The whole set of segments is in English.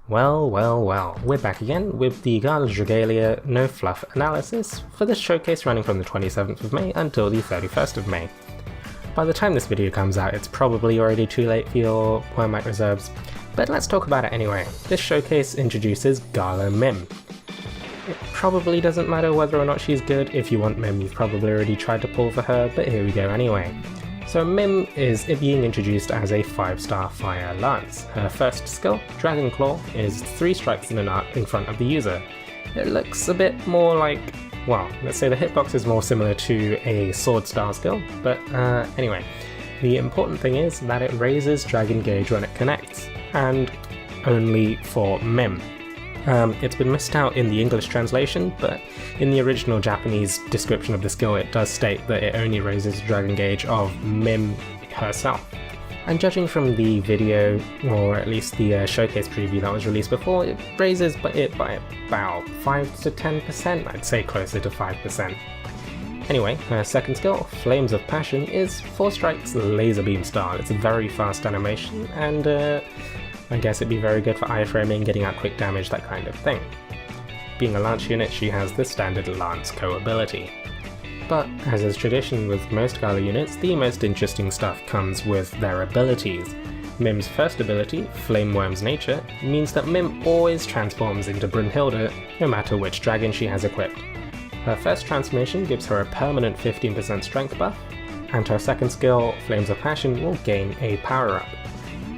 Well, we're back again with the Gala Dragalia No Fluff analysis for this showcase running from the 27th of May until the 31st of May. By the time this video comes out, it's probably already too late for your Wormite reserves, but let's talk about it anyway. This showcase introduces Gala Mym. It probably doesn't matter whether or not she's good. If you want Mym, you've probably already tried to pull for her, but here we go anyway. So Mym is being introduced as a 5-star fire lance. Her first skill, Dragon Claw, is 3 strikes in an arc in front of the user. It looks a bit more like, well, let's say the hitbox is more similar to a sword style skill, but anyway. The important thing is that it raises Dragon Gauge when it connects, and only for Mym. It's been missed out in the English translation, but in the original Japanese description of the skill it does state that it only raises Dragon Gauge of Mym herself. And judging from the video, or at least the showcase preview that was released before, it raises it by about 5 to 10%, I'd say closer to 5%. Anyway, her second skill, Flames of Passion, is 4 strikes laser beam style. It's a very fast animation, and I guess it'd be very good for iframing, getting out quick damage, that kind of thing. Being a lance unit, she has the standard Lance Co ability. But, as is tradition with most Gala units, the most interesting stuff comes with their abilities. Mym's first ability, Flame Worm's Nature, means that Mym always transforms into Brunhilde, no matter which dragon she has equipped. Her first transformation gives her a permanent 15% strength buff, and her second skill, Flames of Passion, will gain a power-up.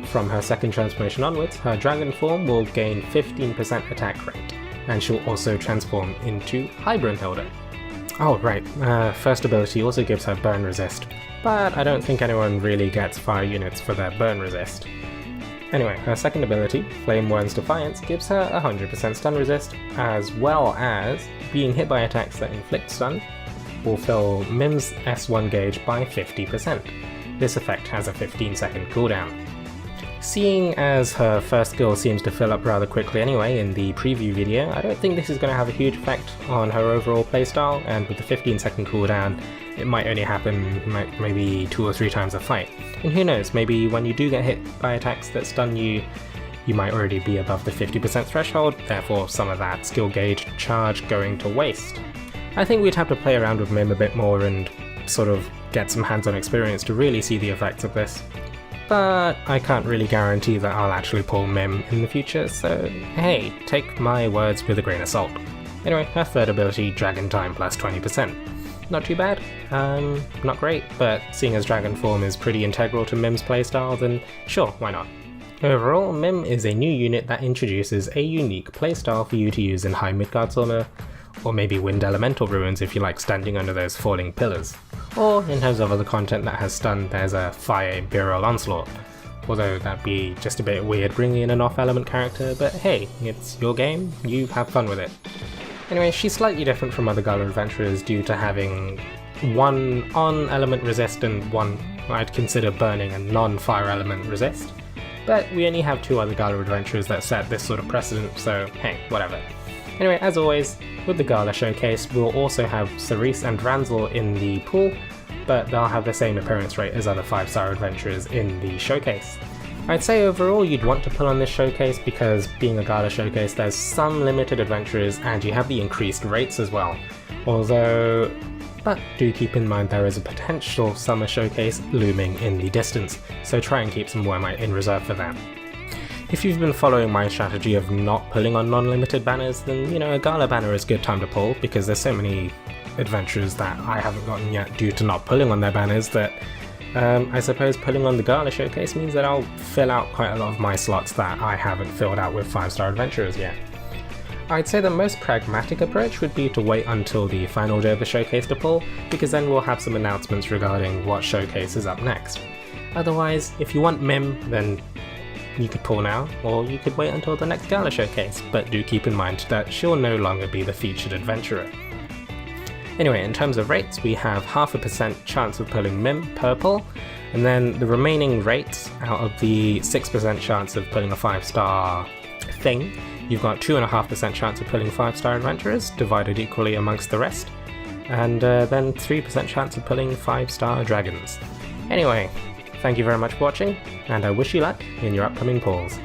From her second transformation onwards, her dragon form will gain 15% attack rate, and she'll also transform into High Brunhilde. Oh right, first ability also gives her burn resist, but I don't think anyone really gets fire units for their burn resist. Anyway, her second ability, Flame Worm's Defiance, gives her 100% stun resist, as well as being hit by attacks that inflict stun will fill Mym's S1 gauge by 50%. This effect has a 15-second cooldown. Seeing as her first skill seems to fill up rather quickly anyway in the preview video, I don't think this is going to have a huge effect on her overall playstyle, and with the 15-second cooldown, it might only happen maybe 2 or 3 times a fight. And who knows, maybe when you do get hit by attacks that stun you, you might already be above the 50% threshold, therefore some of that skill gauge charge going to waste. I think we'd have to play around with Mym a bit more and sort of get some hands-on experience to really see the effects of this. But I can't really guarantee that I'll actually pull Mym in the future, so hey, take my words with a grain of salt. Anyway, her third ability, Dragon Time plus 20%. Not too bad, not great, but seeing as Dragon Form is pretty integral to Mym's playstyle, then sure, why not? Overall, Mym is a new unit that introduces a unique playstyle for you to use in High Midgard's Armor, or maybe Wind Elemental Ruins if you like standing under those falling pillars. Or, in terms of other content that has stun, there's a Fire Imperial Onslaught. Although that'd be just a bit weird bringing in an off-element character, but hey, it's your game, you have fun with it. Anyway, she's slightly different from other Gala adventurers due to having one on-element resist and one I'd consider burning and non-fire element resist. But we only have 2 other Gala adventurers that set this sort of precedent, so hey, whatever. Anyway, as always, with the Gala Showcase, we'll also have Cerise and Ranzel in the pool, but they'll have the same appearance rate as other 5-star adventurers in the showcase. I'd say overall you'd want to pull on this showcase because being a Gala Showcase there's some limited adventurers and you have the increased rates as well. But do keep in mind there is a potential summer showcase looming in the distance, so try and keep some Wormite in reserve for that. If you've been following my strategy of not pulling on non-limited banners, then you know a Gala banner is a good time to pull because there's so many adventurers that I haven't gotten yet due to not pulling on their banners that I suppose pulling on the Gala Showcase means that I'll fill out quite a lot of my slots that I haven't filled out with 5-star adventurers yet. I'd say the most pragmatic approach would be to wait until the final day of the showcase to pull, because then we'll have some announcements regarding what showcase is up next. Otherwise, if you want Mym, then you could pull now, or you could wait until the next Gala Showcase, but do keep in mind that she'll no longer be the featured adventurer. Anyway, in terms of rates, we have 0.5% chance of pulling Mym per pull, and then the remaining rates out of the 6% chance of pulling a 5-star thing, you've got 2.5% chance of pulling 5-star adventurers, divided equally amongst the rest, and then 3% chance of pulling 5-star dragons. Anyway, thank you very much for watching, and I wish you luck in your upcoming pulls.